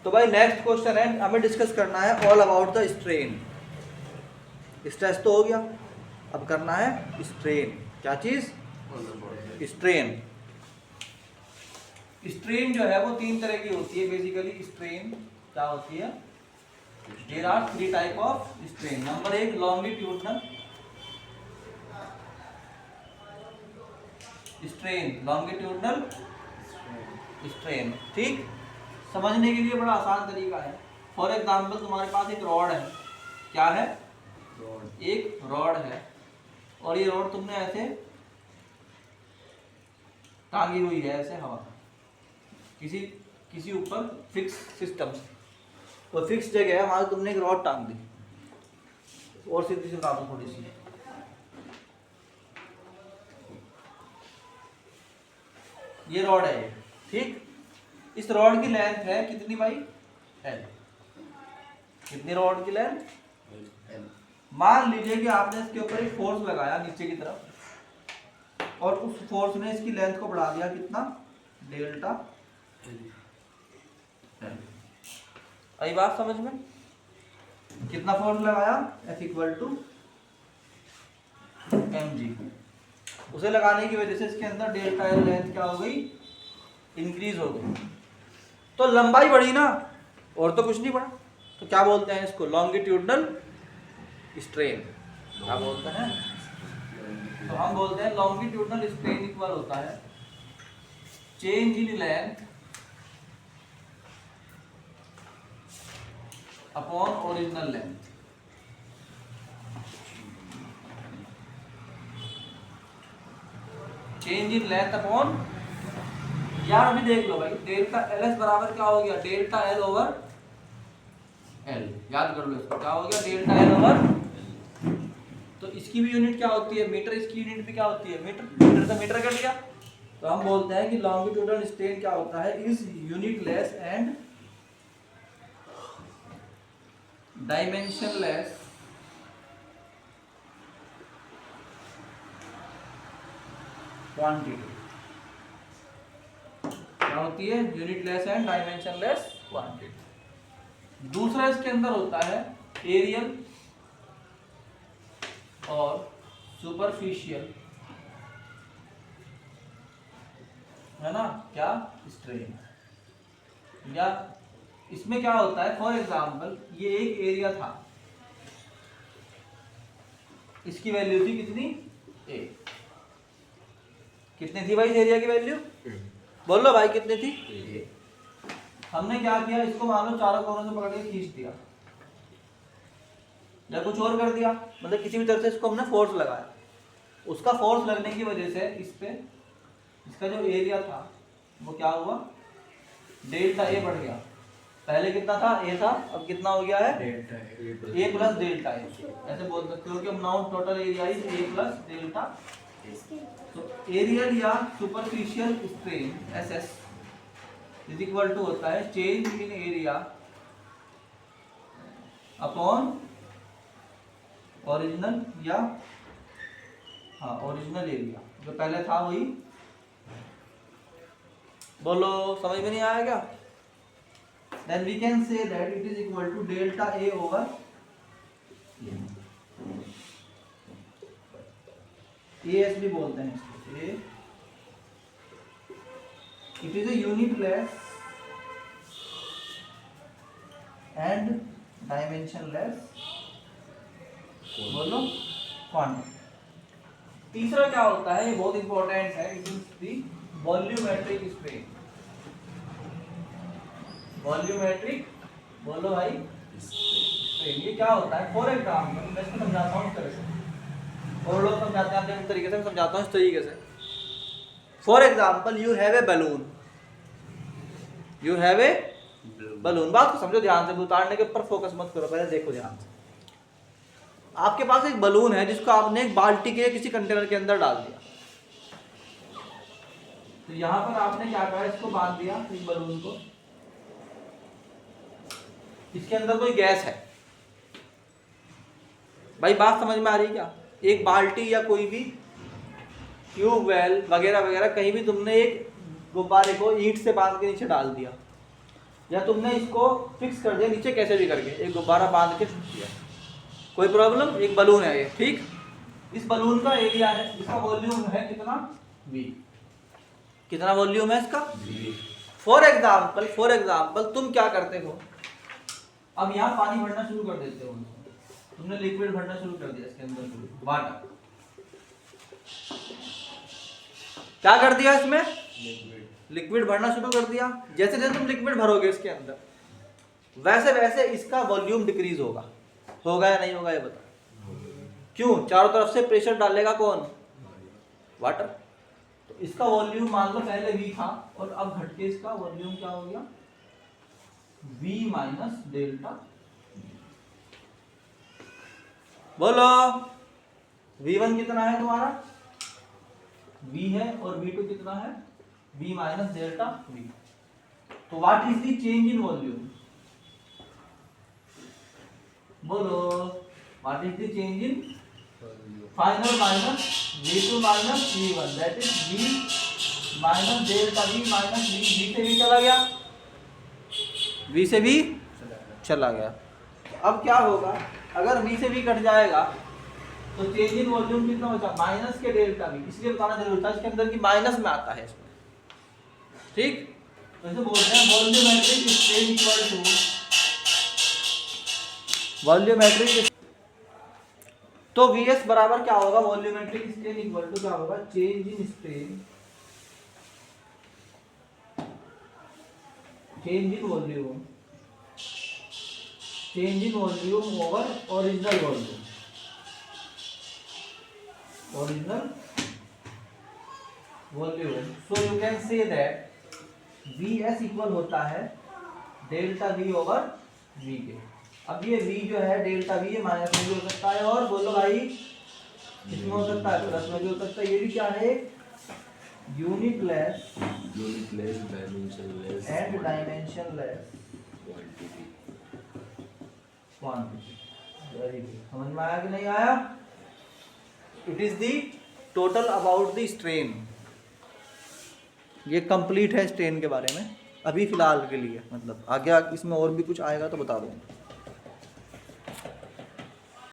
तो भाई next question है, हमें डिस्कस करना है all about the strain. Stress तो हो गया, अब करना है स्ट्रेन। क्या चीज? स्ट्रेन। स्ट्रेन जो है वो तीन तरह की होती है बेसिकली। स्ट्रेन क्या होती है? There are three type of strain. Number एक लॉन्गिट्यूडनल स्ट्रेन, लॉन्गिट्यूडनल स्ट्रेन। ठीक, समझने के लिए बड़ा आसान तरीका है। फॉर एग्जाम्पल तुम्हारे पास एक रॉड है। क्या है? एक रॉड है, और ये रॉड तुमने ऐसे टांगी हुई है ऐसे हवा किसी ऊपर फिक्स सिस्टम से। वो फिक्स जगह है, वहां तुमने एक रॉड टांग दी। और सीधी सी बता दो थोड़ी सी, ये रॉड है। ठीक, इस रॉड की लेंथ है कितनी भाई? एल। कितनी रॉड की लेंथ? मान लीजिए कि आपने इसके ऊपर एक फोर्स लगाया नीचे की तरफ, और उस फोर्स ने इसकी लेंथ को बढ़ा दिया कितना? Delta L. आई बात समझ में? कितना फोर्स लगाया? F equal to mg। उसे लगाने की वजह से इसके अंदर डेल्टा एल लेंथ क्या हो गई? इंक्रीज हो गई। तो लंबाई बढ़ी ना, और तो कुछ नहीं बढ़ा। तो क्या बोलते हैं इसको? Longitudinal strain. क्या बोलते हैं? तो हम बोलते हैं लॉन्गिट्यूडनल स्ट्रेन इक्वल होता है change in length upon original length. Change in length upon, यार अभी देख लो भाई, डेल्टा एल एस बराबर क्या हो गया? Delta L over L. याद कर लो इसको, क्या हो गया? Delta L over. तो इसकी भी यूनिट क्या होती है? मीटर। इसकी यूनिट भी क्या होती है? मीटर। मीटर से मीटर कट गया। तो हम बोलते हैं कि लॉन्गिट्यूडनल स्ट्रेन क्या होता है? Is unitless and dimensionless quantity. क्या होती है? Unitless and dimensionless quantity. दूसरा इसके अंदर होता है एरियल और सुपरफिशियल, है ना, क्या? स्ट्रेन। या इसमें क्या होता है? फॉर एग्जांपल ये एक एरिया था, इसकी वैल्यू थी कितनी? ए। कितनी थी भाई इस एरिया की वैल्यू? बोल लो भाई कितनी थी? ए। हमने क्या किया? इसको मान लो चारों कोनों से पकड़ के खींच दिया, या कुछ और कर दिया, मतलब किसी भी तरह से इसको हमने फोर्स लगाया। उसका फोर्स लगने की वजह से इस पे इसका जो एरिया था वो क्या हुआ? डेल्टा ए बढ़ गया। पहले कितना था? ए था, अब कितना हो गया है? A plus delta A. ऐसे बोल सकते हो कि now total area is A plus delta. तो एरियल या superficial strain S S is equal to होता है change in area upon original, या हाँ ओरिजिनल एरिया जो पहले था वही। बोलो समझ में नहीं आया क्या? Then we can say that it is equal to delta A over AS भी बोलते हैं इसको। A it is a unitless and dimensionless, बोलो, क्वांटिटी। तीसरा क्या होता है? ये बहुत इंपॉर्टेंट है, it is the volumetric strain. Volumetric, बोलो भाई, स्ट्रेन। ये क्या होता है? फॉर एग्जाम्पल मैं इसको समझाता हूँ इस तरह से, और लोग समझाते हैं अपने अपने तरीके से, मैं समझाता हूँ इस तरीके से। For example you have a balloon, you have a balloon. बात को समझो ध्यान से, उतारने के ऊपर फोकस मत करो, पहले देखो ध्यान से। आपके पास एक बलून है जिसको आपने एक बाल्टी के किसी कंटेनर के अंदर डाल दिया। तो यहाँ पर आपने क्या करा? इसको बांध दिया, इस बलून को। इसके अंदर कोई गैस है भाई, बात समझ में आ रही है क्या? एक बाल्टी या कोई भी ट्यूबवेल वगैरह वगैरह कहीं भी तुमने एक गुब्बारे को ईंट से बांध के नीचे डाल दिया, या तुमने इसको फिक्स कर दिया नीचे कैसे भी करके, एक गुब्बारा बांध के फिक्स किया, कोई प्रॉब्लम। एक बलून है ये, ठीक। इस बलून का एरिया है, इसका वॉल्यूम है कितना, V। कितना वॉल्यूम है इसका, फॉर एग्जाम्पल तुम क्या करते हो, अब यहाँ पानी भरना शुरू कर देते हो, तुमने लिक्विड भरना शुरू कर दिया इसके अंदर, वाटर। क्या कर दिया इसमें, लिक्विड भरना शुरू कर दिया। जैसे जैसे तुम लिक्विड भरोगे इसके अंदर, वैसे वैसे इसका वॉल्यूम डिक्रीज होगा या नहीं होगा, ये बता। क्यों, चारों तरफ से प्रेशर डालेगा कौन, वाटर। तो इसका वॉल्यूम मान लो पहले V था, और अब घट के इसका वॉल्यूम क्या हो गया, V माइनस डेल्टा। बोलो, V1 कितना है तुम्हारा, V है, और V2 कितना है, V माइनस डेल्टा V। तो what is the change in volume, बोलो, what is the change in final minus V2 minus V1, that is V minus delta V minus V। V से V चला गया, V से V चला गया। अब क्या होगा, अगर V से V कट जाएगा तो चेंज इन वॉल्यूम कितना बचा, माइनस के डेल्टा V। इसलिए बताना जरूरी था इसके अंदर की माइनस में आता है इसमें, ठीक। तो इसे बोलते हैं volumetric strain equal to volumetric. तो Vs बराबर क्या होगा, वॉल्यूमेट्रिक स्ट्रेन इक्वल टू क्या होगा, change in strain, change in volume over original volume, so you can say that Vs equal होता है डेल्टा V ओवर V के। अब ये V जो है डेल्टा V, ये माइनस में भी हो सकता है, और बोलो भाई इसमें हो सकता है, प्लस में भी हो सकता है। ये भी क्या है, unitless and dimensionless quantity. Very good, समझ में आया कि नहीं आया। It is the total about the strain. ये कंप्लीट है स्ट्रेन के बारे में अभी फिलहाल के लिए, मतलब आगे इसमें और भी कुछ आएगा तो बता दूंगा।